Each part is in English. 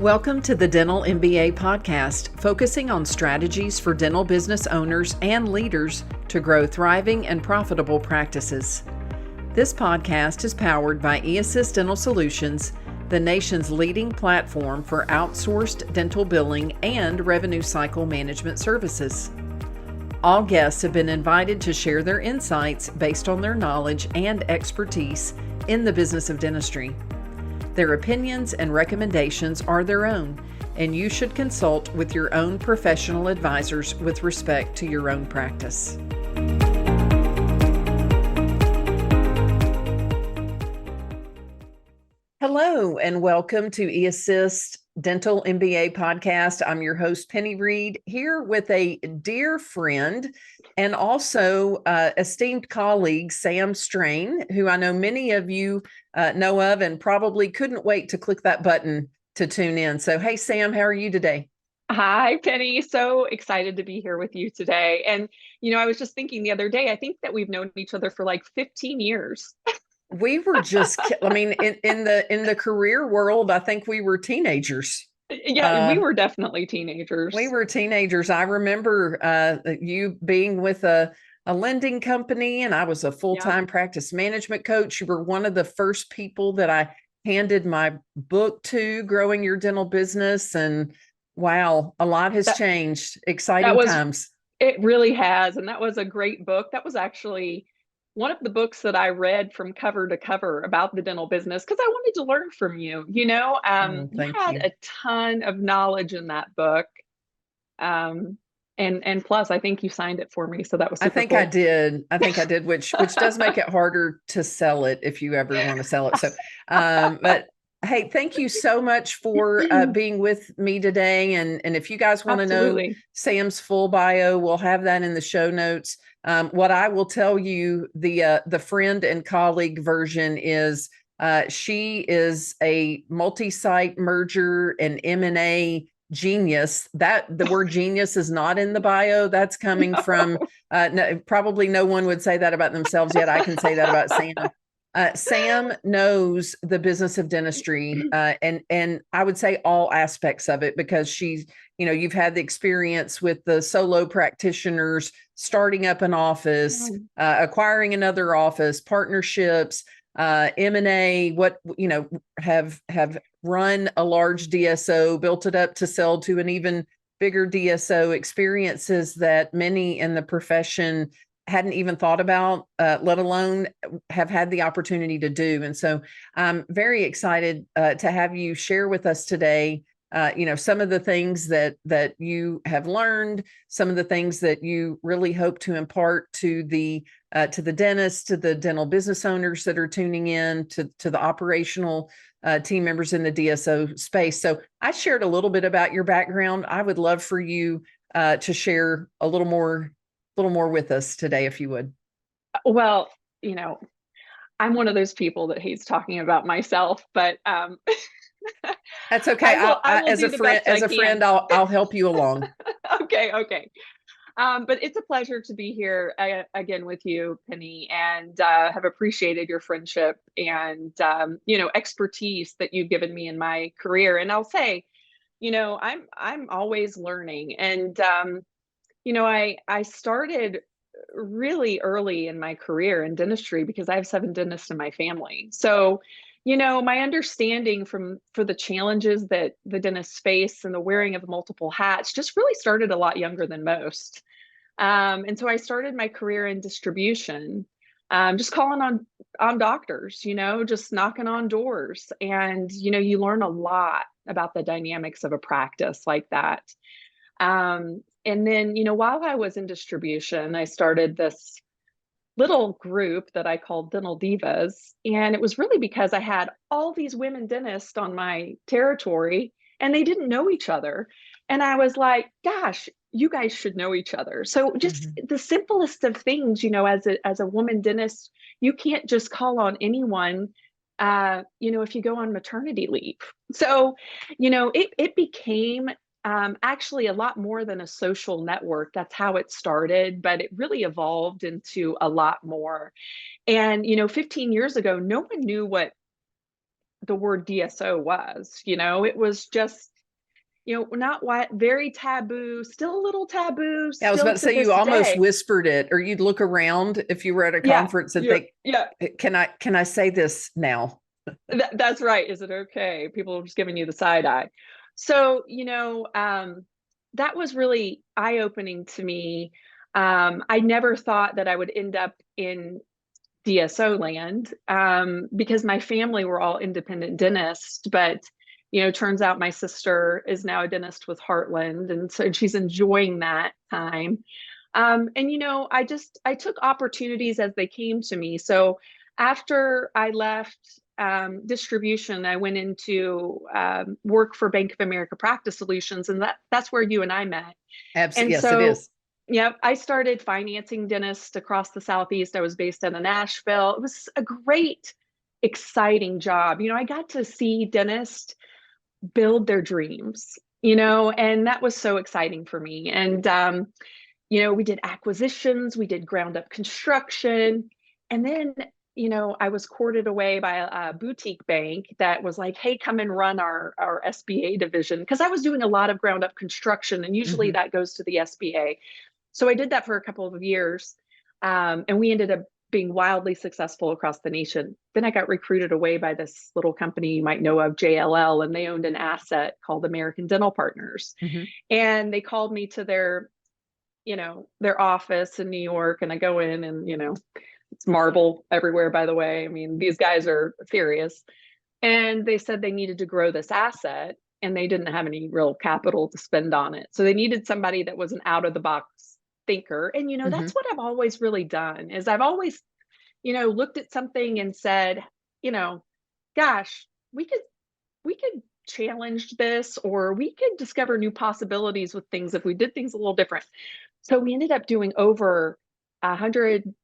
Welcome to the Dental MBA Podcast, focusing on strategies for dental business owners and leaders to grow thriving and profitable practices. This podcast is powered by eAssist Dental Solutions, the nation's leading platform for outsourced dental billing and revenue cycle management services. All guests have been invited to share their insights based on their knowledge and expertise in the business of dentistry. Their opinions and recommendations are their own, and you should consult with your own professional advisors with respect to your own practice. Hello, and welcome to eAssist Dental MBA Podcast. I'm your host, Penny Reed, here with a dear friend and also esteemed colleague, Sam Strain, who I know many of you know of and probably couldn't wait to click that button to tune in. So, hey, Sam, how are you today? Hi, Penny. So excited to be here with you today. And, I was just thinking the other day, I think that we've known each other for like 15 years. We were just, in the career world, I think we were teenagers. Yeah, we were definitely teenagers. We were teenagers. I remember you being with a lending company, and I was a full-time practice management coach. You were one of the first people that I handed my book to, Growing Your Dental Business. And wow, a lot has changed. Exciting times. It really has. And that was a great book. That was actually one of the books that I read from cover to cover about the dental business because I wanted to learn from you. You had a ton of knowledge in that book. And plus, I think you signed it for me. So that was super cool. I did, which does make it harder to sell it if you ever want to sell it. So, but hey, thank you so much for being with me today. And if you guys want to know Sam's full bio, we'll have that in the show notes. What I will tell you, the friend and colleague version is she is a multi-site merger and M&A genius. That the word genius is not in the bio. That's coming from probably no one would say that about themselves yet. I can say that about Sam. Sam knows the business of dentistry, and I would say all aspects of it because she's, you've had the experience with the solo practitioners, starting up an office, acquiring another office, partnerships, M&A, have run a large DSO, built it up to sell to an even bigger DSO, experiences that many in the profession hadn't even thought about, let alone have had the opportunity to do. And so I'm very excited to have you share with us today, some of the things that you have learned, some of the things that you really hope to impart to the dentists, to the dental business owners that are tuning in, to the operational team members in the DSO space. So I shared a little bit about your background. I would love for you to share a little more with us today, if you would. Well, I'm one of those people that hates talking about myself, but that's okay. As a friend, I'll help you along. Okay. But it's a pleasure to be here again with you, Penny, and have appreciated your friendship and expertise that you've given me in my career. And I'll say, I'm always learning, and I started really early in my career in dentistry because I have 7 dentists in my family. So, my understanding for the challenges that the dentists face and the wearing of multiple hats just really started a lot younger than most. And so I started my career in distribution, just calling on doctors, just knocking on doors. And, you learn a lot about the dynamics of a practice like that. And then, while I was in distribution, I started this little group that I called Dental Divas. And it was really because I had all these women dentists on my territory and they didn't know each other. And I was like, gosh, you guys should know each other. So just the simplest of things, as a woman dentist, you can't just call on anyone, if you go on maternity leave. So, it became actually a lot more than a social network. That's how it started, but it really evolved into a lot more. And, 15 years ago, no one knew what the word DSO was. It was just not what, very taboo, still a little taboo, Yeah, I was about still to to say you this almost day. whispered it, or you'd look around if you were at a Yeah, conference and yeah, think, yeah. can I say this now? That's right. Is it okay? People are just giving you the side eye. So, that was really eye-opening to me. I never thought that I would end up in DSO land, because my family were all independent dentists, but turns out my sister is now a dentist with Heartland, and so she's enjoying that time. And I took opportunities as they came to me. So after I left distribution, I went into work for Bank of America Practice Solutions, and that's where you and I met. Absolutely. And Yes, it so, is. yep, I started financing dentists across the Southeast. I was based out of Nashville. It was a great, exciting job. I got to see dentists build their dreams, and that was so exciting for me. And, we did acquisitions, we did ground up construction. And then, I was courted away by a boutique bank that was like, hey, come and run our SBA division. Because I was doing a lot of ground up construction, and usually Mm-hmm. that goes to the SBA. So I did that for a couple of years. And we ended up being wildly successful across the nation. Then I got recruited away by this little company you might know of, JLL, and they owned an asset called American Dental Partners. Mm-hmm. And they called me to their office in New York, and I go in, and it's marble everywhere, by the way. I mean, these guys are serious. And they said they needed to grow this asset, and they didn't have any real capital to spend on it. So they needed somebody that was an out of the box thinker. And Mm-hmm. that's what I've always really done, is I've always looked at something and said, gosh, we could challenge this, or we could discover new possibilities with things if we did things a little different. So we ended up doing over 100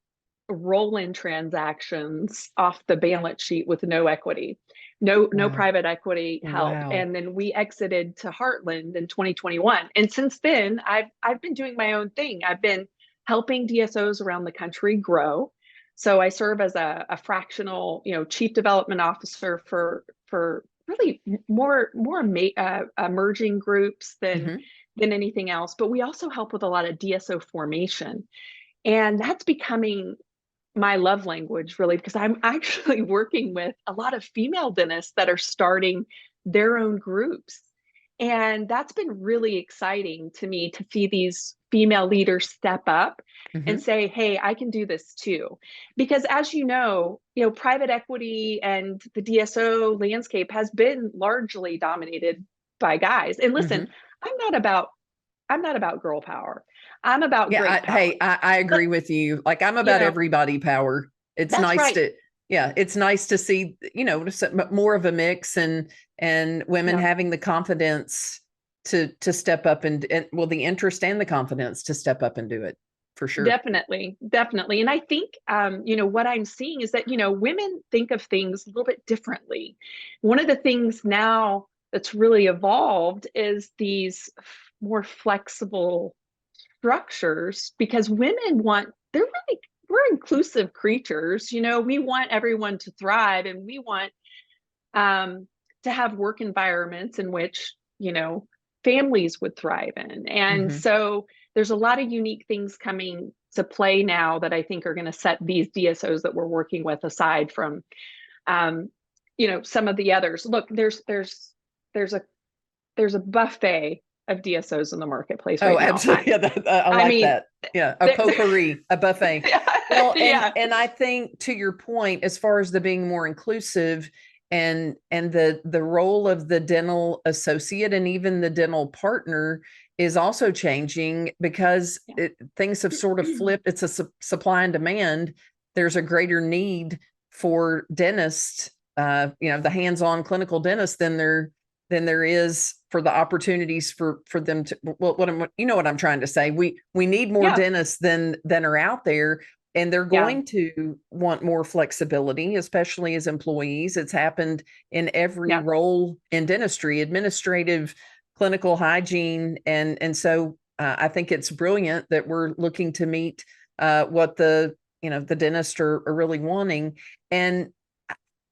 roll-in transactions off the balance sheet with no equity, no Wow. private equity help. Wow. And then we exited to Heartland in 2021. And since then, I've been doing my own thing. I've been helping DSOs around the country grow. So I serve as a fractional, chief development officer for really more emerging groups than Mm-hmm. anything else. But we also help with a lot of DSO formation, and that's becoming my love language, really, because I'm actually working with a lot of female dentists that are starting their own groups. And that's been really exciting to me, to see these female leaders step up and Mm-hmm. say, hey, I can do this too. Because as private equity and the DSO landscape has been largely dominated by guys. And listen, Mm-hmm. I'm not about girl power. I'm about Yeah. great power. I But agree with you. Like, I'm you about know, everybody power. It's that's nice right. to, yeah, it's nice to see, more of a mix, and women Yeah, having the confidence to step up, and well, the interest and the confidence to step up and do it, for sure. definitely, definitely. And I think, what I'm seeing is that, women think of things a little bit differently. One of the things now that's really evolved is these more flexible structures, because we're inclusive creatures. We want everyone to thrive, and we want to have work environments in which families would thrive in. And Mm-hmm. so there's a lot of unique things coming to play now that I think are going to set these DSOs that we're working with aside from some of the others. Look, there's a buffet of DSOs in the marketplace Oh, right now. absolutely. Yeah, I I like mean, that. Yeah, a there, potpourri, a buffet. Well, and yeah, and I think, to your point, as far as the being more inclusive, and the role of the dental associate and even the dental partner is also changing, because things have sort of flipped. It's a supply and demand. There's a greater need for dentists, the hands-on clinical dentists, than there is for the opportunities for them to, well, what I'm trying to say. We need more yeah, dentists than are out there, and they're yeah, going to want more flexibility, especially as employees. It's happened in every yeah. role in dentistry: administrative, clinical, hygiene. And so I think it's brilliant that we're looking to meet what the dentists are really wanting. And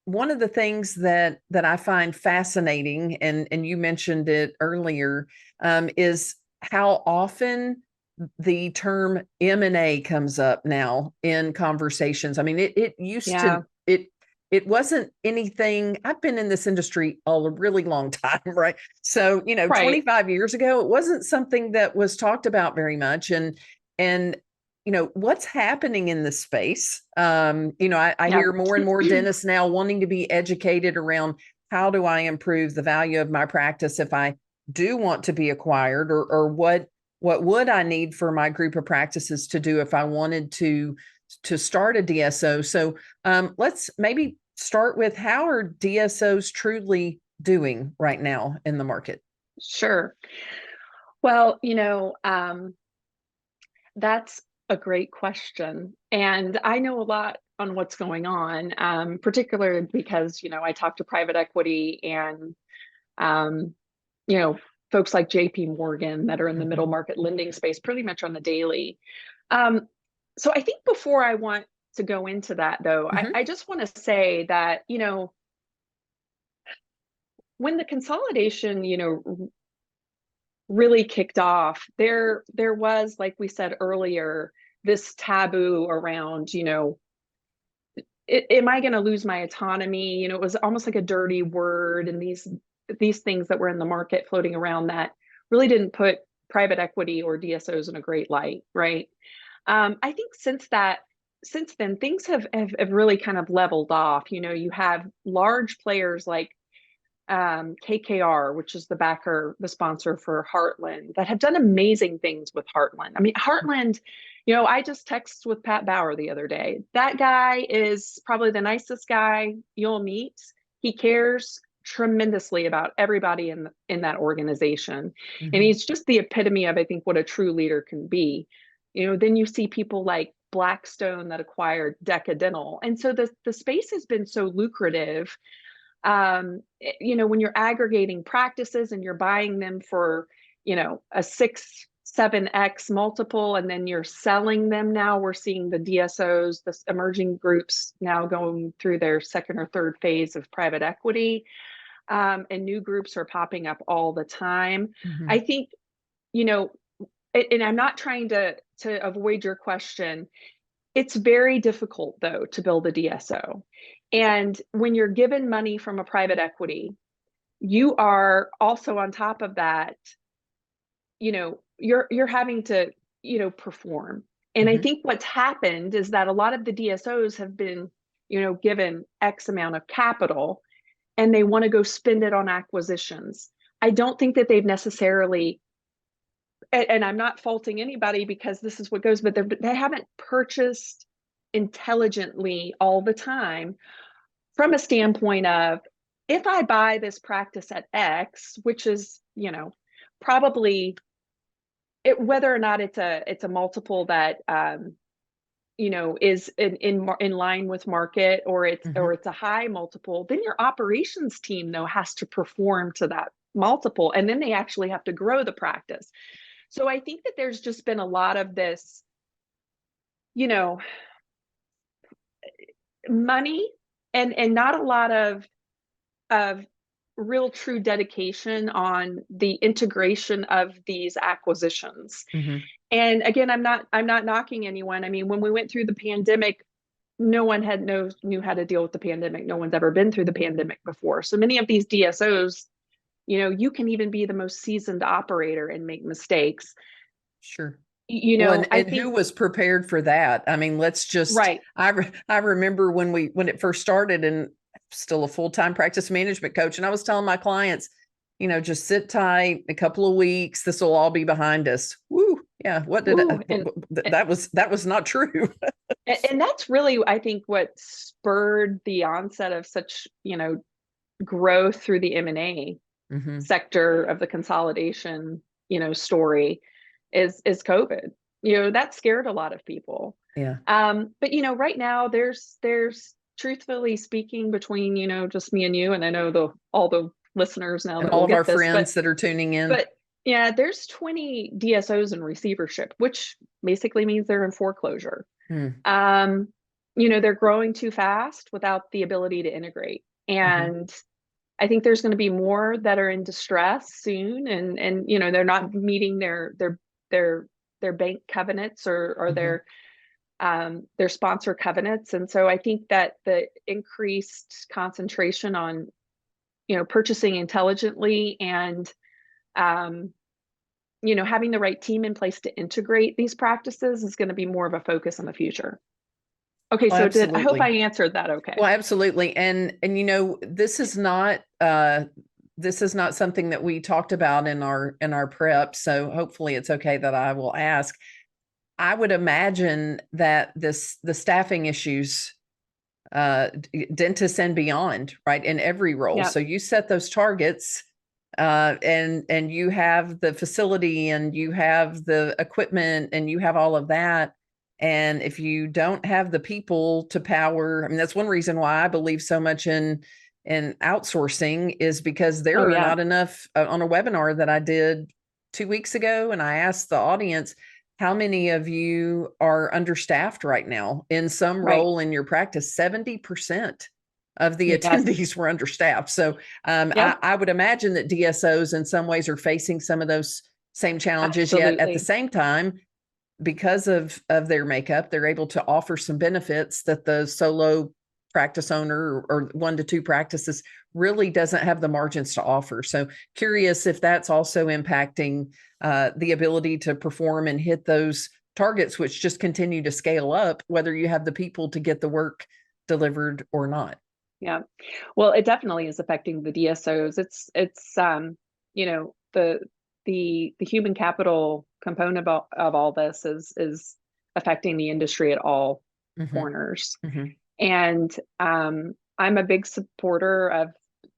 one of the things that I find fascinating, and you mentioned it earlier, is how often the term M&A comes up now in conversations. I mean, it used Yeah, to it wasn't anything. I've been in this industry a really long time, right? So, right. 25 years ago, it wasn't something that was talked about very much. And what's happening in this space. I Yeah. hear more and more dentists now wanting to be educated around how do I improve the value of my practice if I do want to be acquired, or what would I need for my group of practices to do if I wanted to start a DSO. So let's maybe start with, how are DSOs truly doing right now in the market? Sure. Well, that's a great question. And I know a lot on what's going on, particularly because, I talk to private equity and, um, you know, folks like JP Morgan that are in the Mhm. middle market lending space pretty much on the daily. Um, so I think before I want to go into that, though, Mhm. I just want to say that, when the consolidation, really kicked off, there was, like we said earlier, this taboo around, am I going to lose my autonomy? It was almost like a dirty word, and these things that were in the market floating around that really didn't put private equity or DSOs in a great light, right? I think since then, things have really kind of leveled off. You have large players like KKR, which is the sponsor for Heartland, that have done amazing things with Heartland. I mean, Heartland, I just texted with Pat Bauer the other day. That guy is probably the nicest guy you'll meet. He cares tremendously about everybody in that organization. And Mhm. he's just the epitome of, I think, what a true leader can be. Then you see people like Blackstone that acquired Deca Dental. And so the space has been so lucrative, when you're aggregating practices and you're buying them for, a 6-7x multiple, and then you're selling them. Now we're seeing the DSOs, the emerging groups, now going through their second or third phase of private equity, and new groups are popping up all the time. I Mhm. think, you know, and I'm not trying to avoid your question. It's very difficult, though, to build a DSO. And when you're given money from a private equity, you are also on top of that, you're having to, perform. And I Mhm. think what's happened is that a lot of the DSOs have been, given X amount of capital, and they want to go spend it on acquisitions. I don't think that they've necessarily, and I'm not faulting anybody because this is what goes, but they haven't purchased intelligently all the time, from a standpoint of, if I buy this practice at X, which is, probably whether or not it's a multiple that, is in line with market, or Mhm. it's a high multiple, then your operations team, though, has to perform to that multiple, and then they actually have to grow the practice. So I think that there's just been a lot of this, you know, money, and not a lot of real true dedication on the integration of these acquisitions. Mhm. And again, I'm not knocking anyone. I mean, when we went through the pandemic, no one knew how to deal with the pandemic. No one's ever been through the pandemic before. So many of these DSOs, you can even be the most seasoned operator and make mistakes. Sure. Well, and, I and who think, was prepared for that? I mean, let's just, right. I remember when it first started, and still a full-time practice management coach. And I was telling my clients, just sit tight, a couple of weeks, this will all be behind us. Woo. Yeah. Ooh, and That was not true. and that's really, I think, what spurred the onset of such, growth through the M&A Hmm. sector of the consolidation, story, is COVID. That scared a lot of people. Yeah. But right now, there's truthfully speaking, between, just me and you, and I know all the listeners now And that all will of our get this, friends that are tuning in. but yeah, there's 20 DSOs in receivership, which basically means they're in foreclosure. Hmm. Um, they're growing too fast without the ability to integrate. Mm-hmm. And I think there's going to be more that are in distress soon, and they're not meeting their bank covenants or Mm-hmm. their sponsor covenants. And so I think that the increased concentration on purchasing intelligently and having the right team in place to integrate these practices is going to be more of a focus in the future. Okay, Well, so I hope I absolutely. answered that okay. Well, absolutely. And this is not something that we talked about in our prep. So hopefully it's okay that I will ask. I would imagine that the staffing issues, dentists and beyond, right, in every role. Yeah, So you set those targets, and you have the facility and you have the equipment and you have all of that. And if you don't have the people to power, I mean, that's one reason why I believe so much in outsourcing, is because oh there are yeah, not enough, on a webinar that I did 2 weeks ago. And I asked the audience, how many of you are understaffed right now in some right. role in your practice? 70% of the Yes, attendees were understaffed. So yep, I would imagine that DSOs in some ways are facing some of those same challenges, yet at the absolutely. same time, because of their makeup, they're able to offer some benefits that the solo practice owner or 1 to 2 practices really doesn't have the margins to offer. So curious if that's also impacting the ability to perform and hit those targets, which just continue to scale up, whether you have the people to get the work delivered or not. Yeah. Well, it definitely is affecting the DSOs. It's the human capital component of all this is affecting the industry at all Mm-hmm. corners. Mm-hmm. And I'm a big supporter of,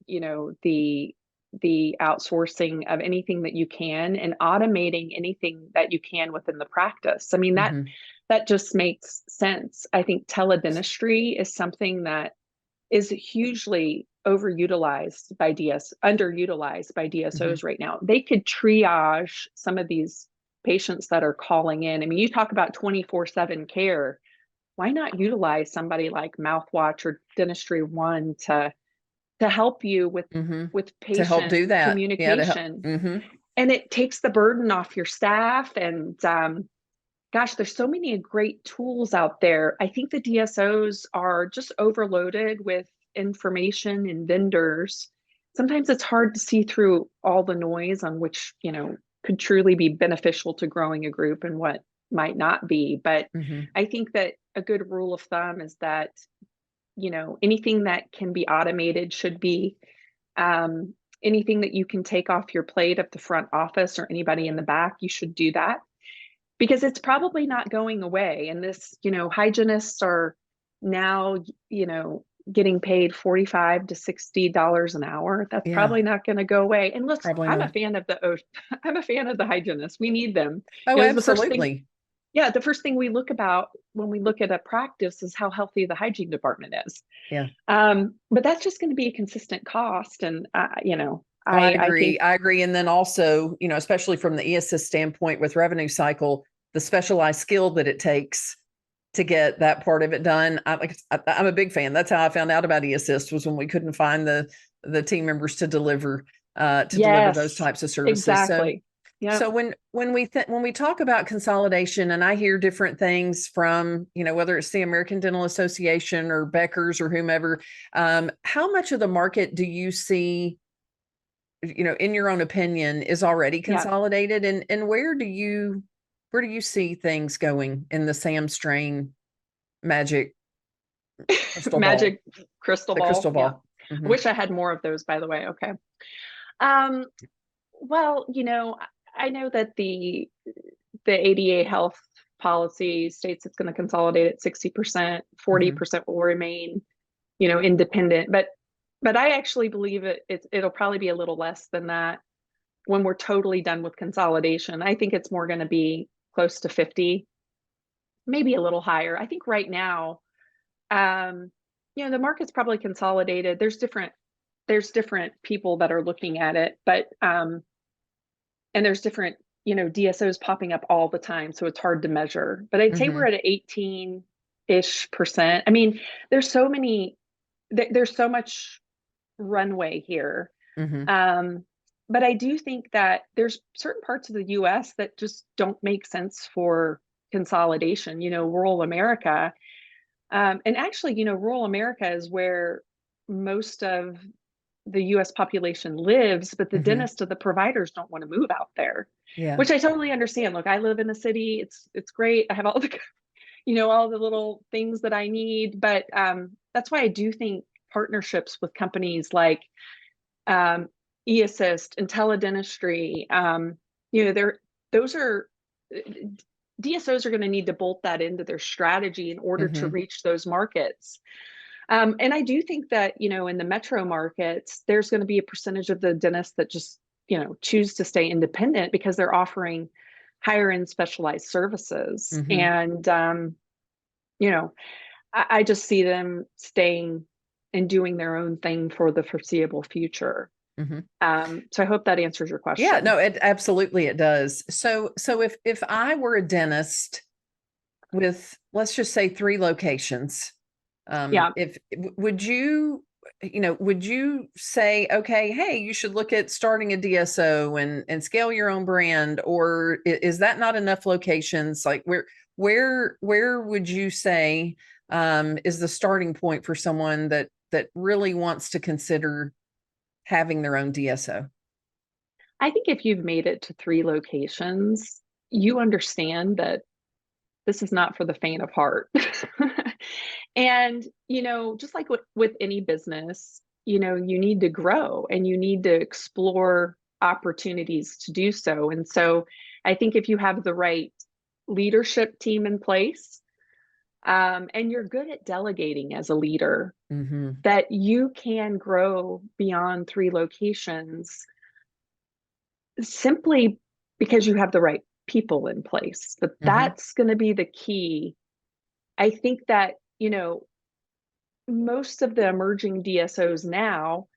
the outsourcing of anything that you can and automating anything that you can within the practice. I mean, Mm-hmm. that just makes sense. I think teledentistry is something that is hugely underutilized by Mm-hmm. DSOs right now. They could triage some of these patients that are calling in. I mean, you talk about 24/7 care. Why not utilize somebody like Mouthwatch or Dentistry One to help you Mm-hmm. with To help patient do that. Yeah, to help. communication? Mm-hmm. And it takes the burden off your staff. And gosh, there's so many great tools out there. I think the DSOs are just overloaded with information and vendors. Sometimes it's hard to see through all the noise on which, could truly be beneficial to growing a group and what might not be. But Mm-hmm. I think that a good rule of thumb is that, anything that can be automated should be. Um, Anything that you can take off your plate of the front office or anybody in the back, you should do that, because it's probably not going away. And this, hygienists are now, getting paid $45 to $60 an hour. That's Yeah, probably not going to go away. And look, probably I'm a not. fan of I'm a fan of the hygienists. We need them. Oh, The first thing, absolutely. yeah, the first thing we look about when we look at a practice is how healthy the hygiene department is. Yeah. But that's just going to be a consistent cost. And, Oh, I I agree. think, I agree. And then also, especially from the eAssist standpoint with revenue cycle, the specialized skill that it takes to get that part of it done. I'm a big fan. That's how I found out about eAssist, was when we couldn't find the team members to deliver those yes, types of services. So exactly. Yeah. so when we talk about consolidation, and I hear different things from, whether it's the American Dental Association or Becker's or whomever, how much of the market do you see, in your own opinion, is already Yeah. consolidated, and where do you see things going in the Sam Strain magic crystal ball? Magic crystal The ball. crystal Yeah. ball. I Hmm. wish I had more of those, by the way. Okay. Um, well, I know that the ADA health policy states it's going to consolidate at 60%, Hmm. 40% will remain, independent. But I actually believe it'll probably be a little less than that when we're totally done with consolidation. I think it's more going to be close to 50, maybe a little higher. I think right now, um, the market's probably consolidated. There's different people that are looking at it, but and there's different, DSOs popping up all the time, so it's hard to measure. But I'd say we're Hmm. at 18. ish percent. I mean, there's so many, there's so much runway here. Mm-hmm. Um, but I do think that there's certain parts of the US that just don't make sense for consolidation, rural America. And actually, rural America is where most of the US population lives, but the Mm-hmm. dentists of the providers don't want to move out there, Yeah. which I totally understand. Look, I live in the city. It's great. I have all the, all the little things that I need. But that's why I do think partnerships with companies like um, eAssist, IntelliDentistry, they're those are DSOs are going to need to bolt that into their strategy in order to Mm-hmm. reach those markets. And I do think that, in the metro markets, there's going to be a percentage of the dentists that just, choose to stay independent because they're offering higher end specialized services. Mm-hmm. And, you know, I just see them staying and doing their own thing for the foreseeable future. Mm-hmm. So I hope that answers your Yeah, question. no, it absolutely it does. So if I were a dentist with, let's just say, 3 locations, Yeah. if would you, would you say, okay, hey, you should look at starting a DSO and scale your own brand, or is that not enough locations? Like where would you say is the starting point for someone that really wants to consider having their own DSO? I think if you've made it to 3 locations, you understand that this is not for the faint of heart. And, just like with any business, you need to grow and you need to explore opportunities to do so. And so I think if you have the right leadership team in place, and you're good at delegating as a leader, Mm-hmm. that you can grow beyond 3 locations simply because you have the right people in place. But Mm-hmm. that's going to be the key. I think that, most of the emerging DSOs now,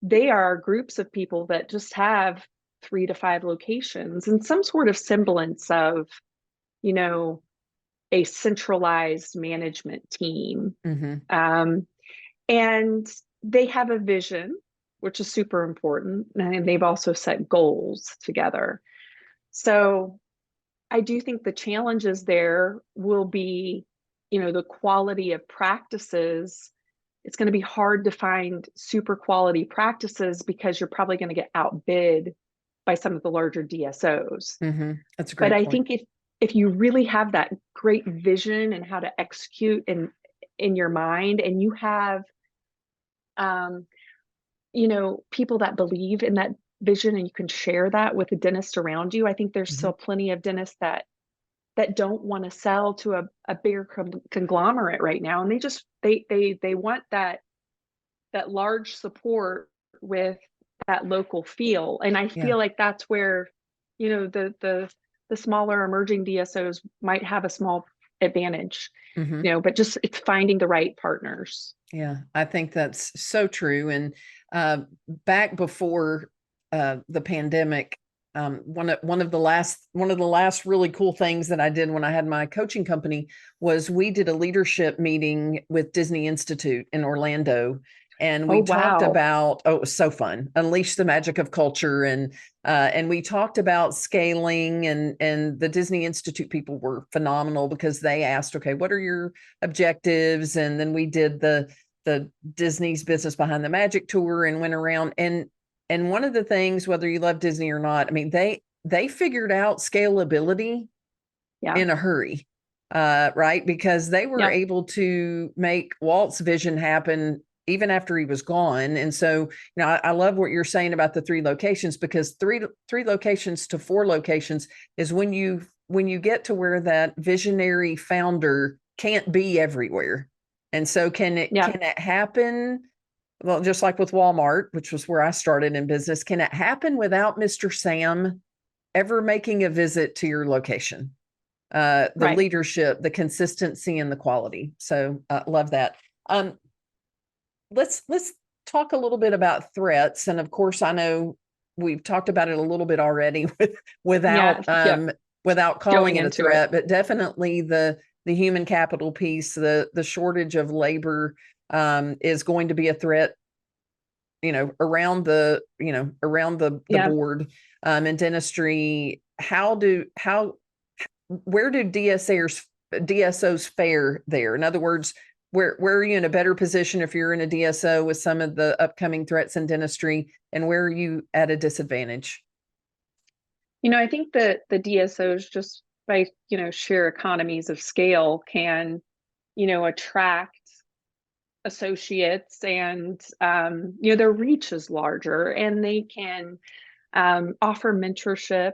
they are groups of people that just have 3 to 5 locations and some sort of semblance of, you know, a centralized management team. Mm-hmm. Um, and they have a vision, which is super important. And they've also set goals together. So I do think the challenges there will be, the quality of practices. It's going to be hard to find super quality practices because you're probably going to get outbid by some of the larger DSOs. Mm-hmm. That's a But great I point. think if you really have that great vision and how to execute in your mind, and you have um, people that believe in that vision and you can share that with the dentist around you, I think there's Mm-hmm. still plenty of dentists that don't want to sell to a bigger conglomerate right now, and they want that large support with that local feel. And I Yeah. feel like that's where the smaller emerging DSOs might have a small advantage, Mm-hmm. but just it's finding the right partners. Yeah, I think that's so true. And uh, back before the pandemic, one of the last really cool things that I did when I had my coaching company was we did a leadership meeting with Disney Institute in Orlando, and Oh we talked wow. about, oh, it was so fun, unleash the magic of culture, and we talked about scaling, and the Disney Institute people were phenomenal because they asked, okay, what are your objectives? And then we did the Disney's Business Behind the Magic tour and went around, and one of the things, whether you love Disney or not, I mean, they figured out scalability Yeah. in a hurry, right? Because they were Yep. able to make Walt's vision happen even after he was gone. And so, I love what you're saying about the 3 locations, because three locations to 4 locations is when you get to where that visionary founder can't be everywhere. And so can Yep. it happen? Well, just like with Walmart, which was where I started in business, can it happen without Mr. Sam ever making a visit to your location? The Right. leadership, the consistency, and the quality. So love that. Um, let's talk a little bit about threats, and of course, I know we've talked about it a little bit already Yeah. without Yep. without calling Going it a into it. threat, but definitely the human capital piece, the shortage of labor is going to be a threat, around the Yeah. board in dentistry. Where do DSOs fare there? In other words, where are you in a better position if you're in a DSO with some of the upcoming threats in dentistry, and where are you at a disadvantage? I think that the DSOs, just by, sheer economies of scale, can, attract associates, and, their reach is larger, and they can offer mentorship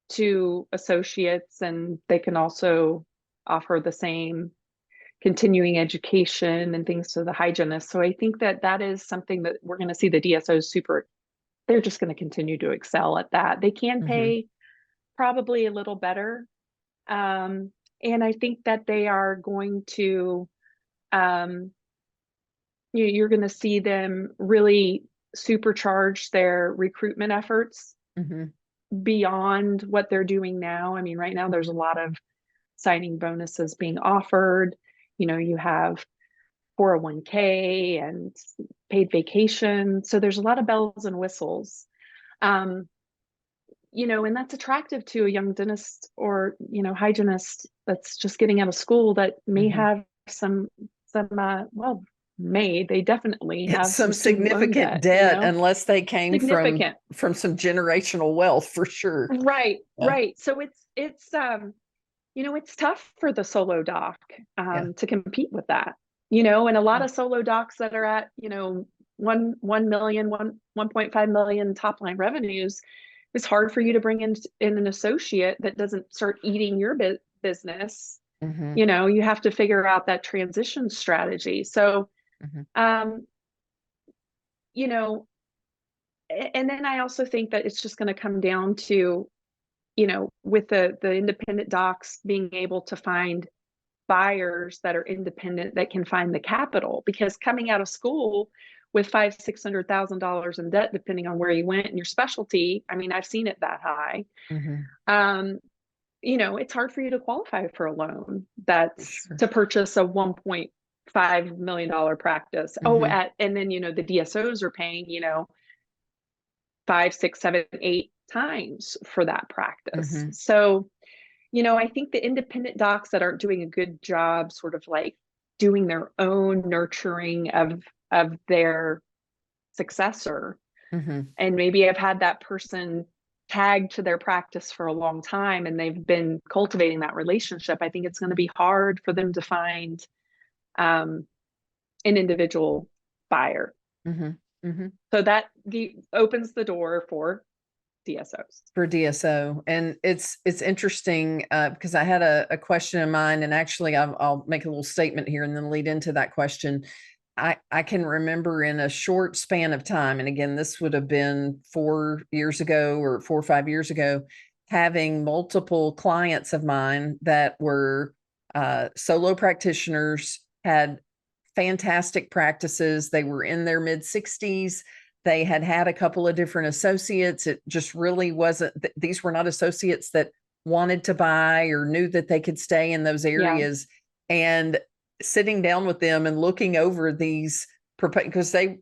to associates, and they can also offer the same continuing education and things to the hygienist. So I think that that is something that we're going to see the DSOs they're just going to continue to excel at that. They can Mm-hmm. pay probably a little better. And I think that they are going to, um, you're going to see them really supercharge their recruitment efforts Mm-hmm. beyond what they're doing now. I mean, right now there's a lot of signing bonuses being offered. You have 401k and paid vacation. So there's a lot of bells and whistles. Um, and that's attractive to a young dentist or, hygienist that's just getting out of school that may Mm-hmm. have they definitely It's have some some student loan significant debt, debt, unless they came from significant. some generational wealth, for sure. Right, Yeah. right. So it's tough for the solo doc Yeah. to compete with that, and a lot Yeah. of solo docs that are at, 1.5 million top line revenues. It's hard for you to bring in an associate that doesn't start eating your business. Mm-hmm. You have to figure out that transition strategy. So, Mm-hmm. um, you know, and then I also think that it's just going to come down to, with the independent docs being able to find buyers that are independent that can find the capital, because coming out of school with $500,000-600,000 in debt, depending on where you went and your specialty, I mean, I've seen it that high. Mm-hmm. It's hard for you to qualify for a loan For that's sure. to purchase a $1.5 million practice. Mm-hmm. And then, the DSOs are paying, 5, 6, 7, 8 times for that practice. Mm-hmm. So, I think the independent docs that aren't doing a good job sort of like doing their own nurturing of their successor, Mm-hmm. and maybe have had that person tagged to their practice for a long time and they've been cultivating that relationship, I think it's going to be hard for them to find an individual buyer. Mm-hmm. Mm-hmm. So that opens the door for DSOs. For DSO. And it's interesting because I had a question in mind, and actually I'll make a little statement here and then lead into that question. I can remember in a short span of time, and again, this would have been 4 years ago or 4 or 5 years ago, having multiple clients of mine that were solo practitioners, had fantastic practices. They were in their mid 60s. They had a couple of different associates. It just really wasn't, these were not associates that wanted to buy or knew that they could stay in those Yeah. areas. And sitting down with them and looking over these, because they,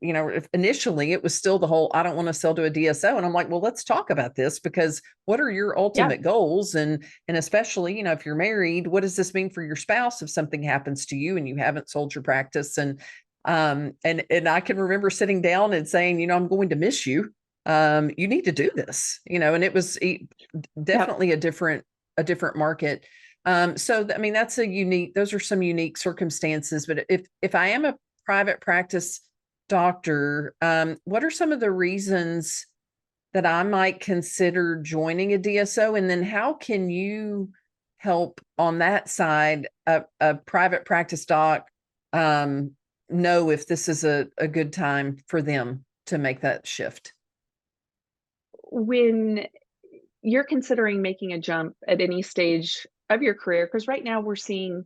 initially it was still the whole, I don't want to sell to a DSO. And I'm like, well, let's talk about this, because what are your ultimate goals? And especially, if you're married, what does this mean for your spouse if something happens to you and you haven't sold your practice? And I can remember sitting down and saying, I'm going to miss you. You need to do this, and it was definitely a different market. I mean, those are some unique circumstances. But if I am a private practice doctor, what are some of the reasons that I might consider joining a DSO? And then how can you help on that side, a private practice doc, know if this is a good time for them to make that shift? When you're considering making a jump at any stage of your career, because right now we're seeing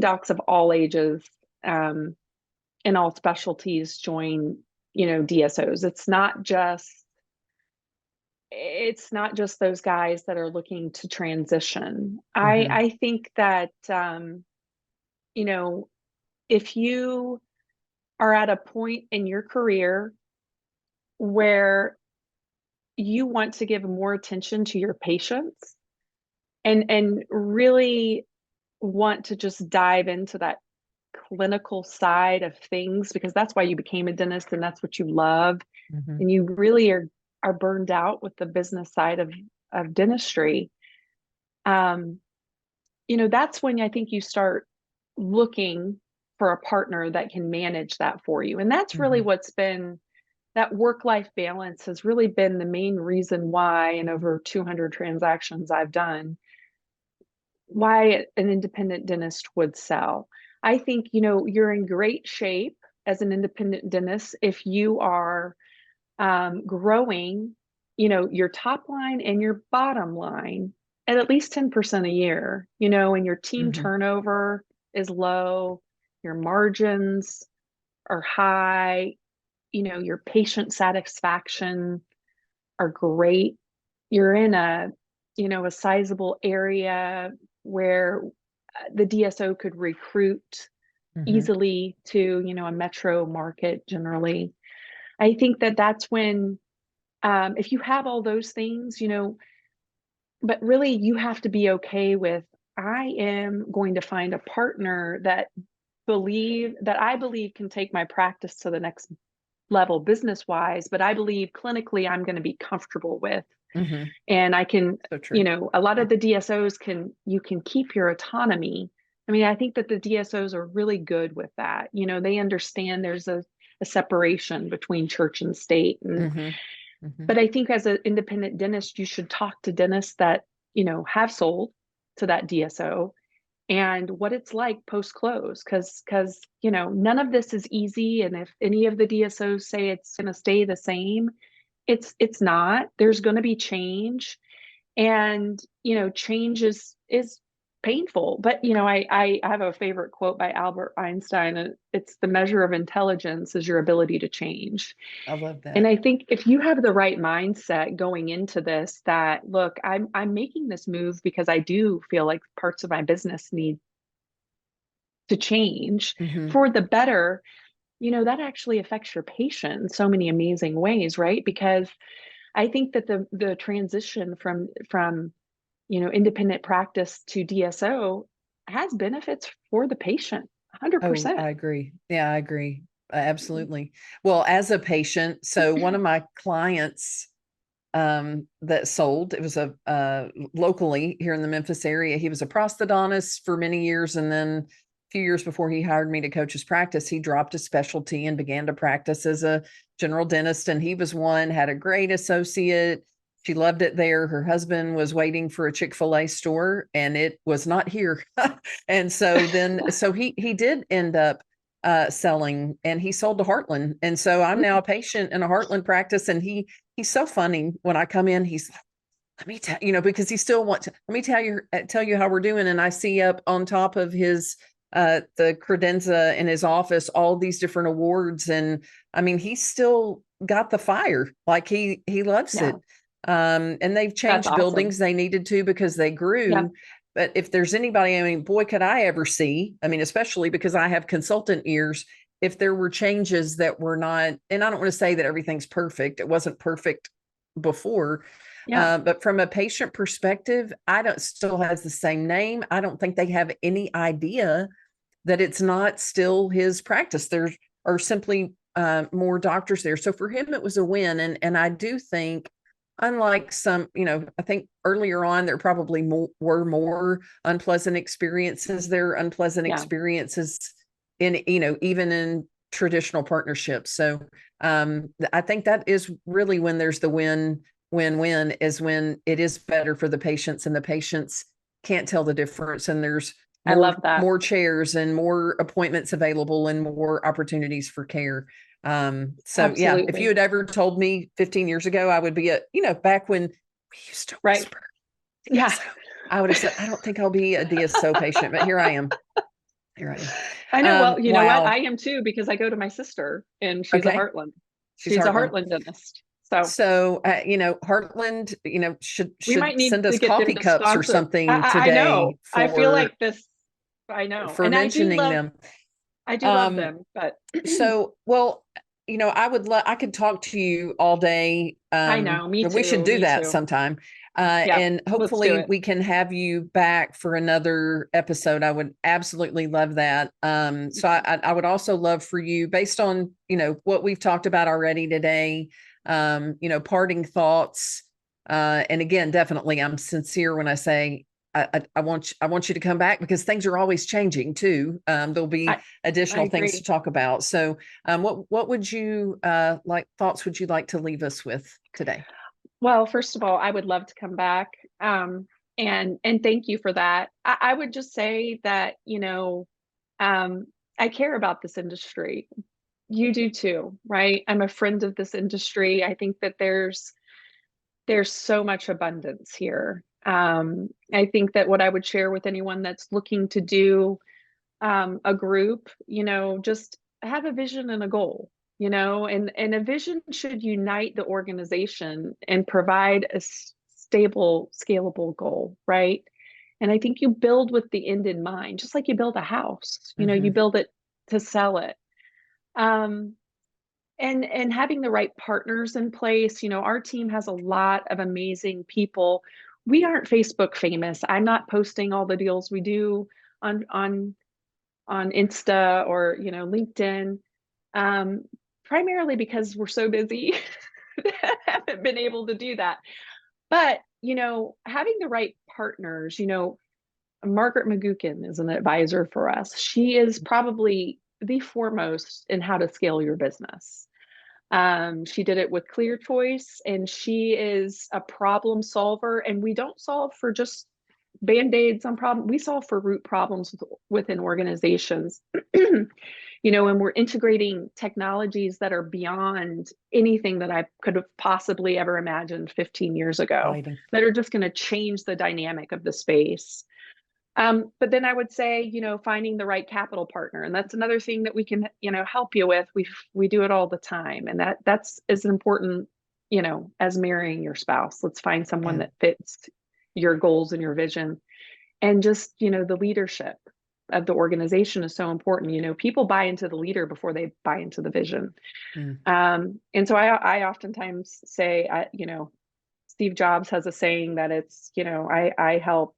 docs of all ages and all specialties join, DSOs. It's not just it's not just those guys that are looking to transition. Mm-hmm. I think that, you know, if you are at a point in your career where you want to give more attention to your patients and really want to just dive into that clinical side of things, because that's why you became a dentist and that's what you love, Mm-hmm. and you really are burned out with the business side of dentistry, um, that's when I think you start looking for a partner that can manage that for you. And that's really Mm-hmm. what's been that work-life balance has really been the main reason why, in over 200 transactions I've done, why an independent dentist would sell. I think, you're in great shape as an independent dentist if you are growing, your top line and your bottom line at least 10% a year, and your team Mm-hmm. turnover is low, your margins are high, your patient satisfaction are great. You're in a sizable area where the DSO could recruit Mm-hmm. easily to, a metro market generally. I think that that's when, if you have all those things, but really you have to be okay with, I am going to find a partner that I believe can take my practice to the next level business wise, but I believe clinically I'm going to be comfortable with. Mm-hmm. And I can, So true. a lot Yeah. of the DSOs you can keep your autonomy. I mean, I think that the DSOs are really good with that. They understand there's a separation between church and state. Mm-hmm. Mm-hmm. But I think as an independent dentist, you should talk to dentists that, have sold to that DSO and what it's like post close, because none of this is easy, and if any of the DSOs say it's going to stay the same, it's not. There's going to be change, and change is painful. But I have a favorite quote by Albert Einstein, and it's, the measure of intelligence is your ability to change. I love And that. I think if you have the right mindset going into this, that look, I'm making this move because I do feel like parts of my business need to change Mm-hmm. for the better, that actually affects your patient in so many amazing ways, right? Because I think that the transition from independent practice to DSO has benefits for the patient, Oh, 100%. I agree. Yeah, I agree. Absolutely. Well, as a patient, so one of my clients that sold, it was a locally here in the Memphis area. He was a prosthodontist for many years, and then a few years before he hired me to coach his practice, he dropped his specialty and began to practice as a general dentist. And he was had a great associate. She loved it there. Her husband was waiting for a Chick-fil-A store, and it was not here. And so he did end up selling, and he sold to Heartland. And so I'm now a patient in a Heartland practice, and he's so funny when I come in. He's like, let me tell because he still wants to, let me tell you how we're doing. And I see up on top of his the credenza in his office all these different awards, and I mean he's still got the fire, like he loves Yeah, it. And they've that's changed awesome. buildings, they needed to, because they Yeah. grew. But if there's anybody, I mean, boy, could I ever see, I mean, especially because I have consultant ears, if there were changes that were not, and I don't want to say that everything's perfect, it wasn't perfect before, Yeah. but from a patient perspective, I don't still has the same name. I don't think they have any idea that it's not still his practice. There are simply more doctors there. So for him, it was a win. And I do think, unlike some, I think earlier on, there probably were more unpleasant experiences. There are unpleasant Yeah. experiences in, even in traditional partnerships. So I think that is really when there's the win-win, is when it is better for the patients, and the patients can't tell the difference, and there's I love that. more chairs and more appointments available and more opportunities for care. So yeah, if you Absolutely. had ever told me 15 years ago, I would be back when we used to Right. whisper Yeah. DSO, I would have said, I don't think I'll be a DSO patient, but here I am. Here I I know. am. Well, you know what? Wow. I am too, because I go to my sister and she's a Okay. Heartland. She's She's a Heartland. Heartland dentist. So, Heartland, should we might need send to us get them coffee to cups or sponsor. something I know. today I feel for like this. I know. for And mentioning them. I do love them, but So, well, I could talk to you all day. I know. Me We should too. do Me that too. sometime. Yeah. And Let's do hopefully it. we can have you back for another episode. I would absolutely love that. So I would also love for you, based on, what we've talked about already today, parting thoughts. And again, definitely, I'm sincere when I say I want you to come back, because things are always changing too. There'll be I additional things to agree. talk about. So, what would you thoughts would you like to leave us with today? Well, first of all, I would love to come back. And thank you for that. I would just say that, I care about this industry. You do too, right? I'm a friend of this industry. I think that there's so much abundance here. I think that what I would share with anyone that's looking to do a group, just have a vision and a goal, and a vision should unite the organization and provide a stable, scalable goal, right? And I think you build with the end in mind, just like you build a house, you build it to sell it. Um, and having the right partners in place. Our team has a lot of amazing people. We aren't Facebook famous. I'm not posting all the deals we do on Insta or LinkedIn, primarily because we're so busy. Haven't been able to do that. But having the right partners. Margaret McGuckin is an advisor for us. She is probably the foremost in how to scale your business. She did it with Clear Choice, and she is a problem solver. And we don't solve for just band-aids on problem. We solve for root problems within organizations. And we're integrating technologies that are beyond anything that I could have possibly ever imagined 15 years ago, Exciting. that are just going to change the dynamic of the space. But then I would say, finding the right capital partner, and that's another thing that we can, help you with. We do it all the time, and that's as important, as marrying your spouse. Let's find someone that fits your goals and your vision, and just, the leadership of the organization is so important. People buy into the leader before they buy into the vision. And so I oftentimes say, Steve Jobs has a saying that it's, I help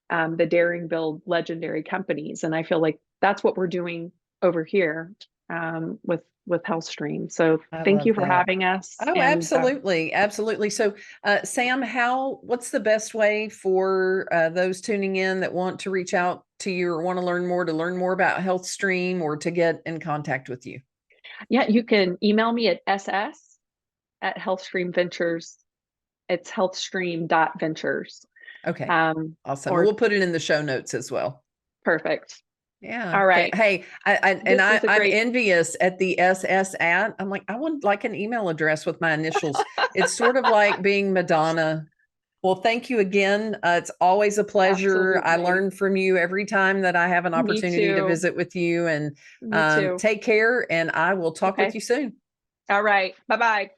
the daring build legendary companies. And I feel like that's what we're doing over here with HealthStream. So thank you for having us. Oh, And absolutely. Absolutely. So, Sam, what's the best way for those tuning in that want to reach out to you or want to learn more about HealthStream, or to get in contact with you? Yeah, you can email me at ss@HealthStream Ventures. It's healthstream.ventures. Okay. Awesome. We'll put it in the show notes as well. Perfect. Yeah. All right. Hey, I'm envious at the SS at. I'm like, I want like an email address with my initials. It's sort of like being Madonna. Well, thank you again. It's always a pleasure. Absolutely. I learn from you every time that I have an opportunity to visit with you. And take care. And I will talk with you soon. All right. Bye-bye.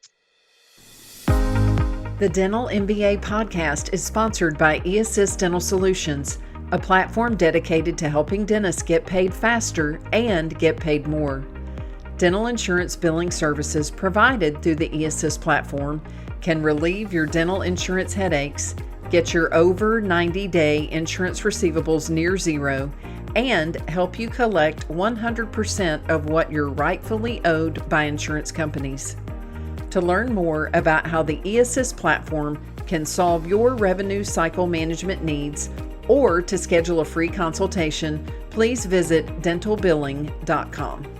The Dental MBA Podcast is sponsored by eAssist Dental Solutions, a platform dedicated to helping dentists get paid faster and get paid more. Dental insurance billing services provided through the eAssist platform can relieve your dental insurance headaches, get your over 90-day insurance receivables near zero, and help you collect 100% of what you're rightfully owed by insurance companies. To learn more about how the eAssist platform can solve your revenue cycle management needs, or to schedule a free consultation, please visit dentalbilling.com.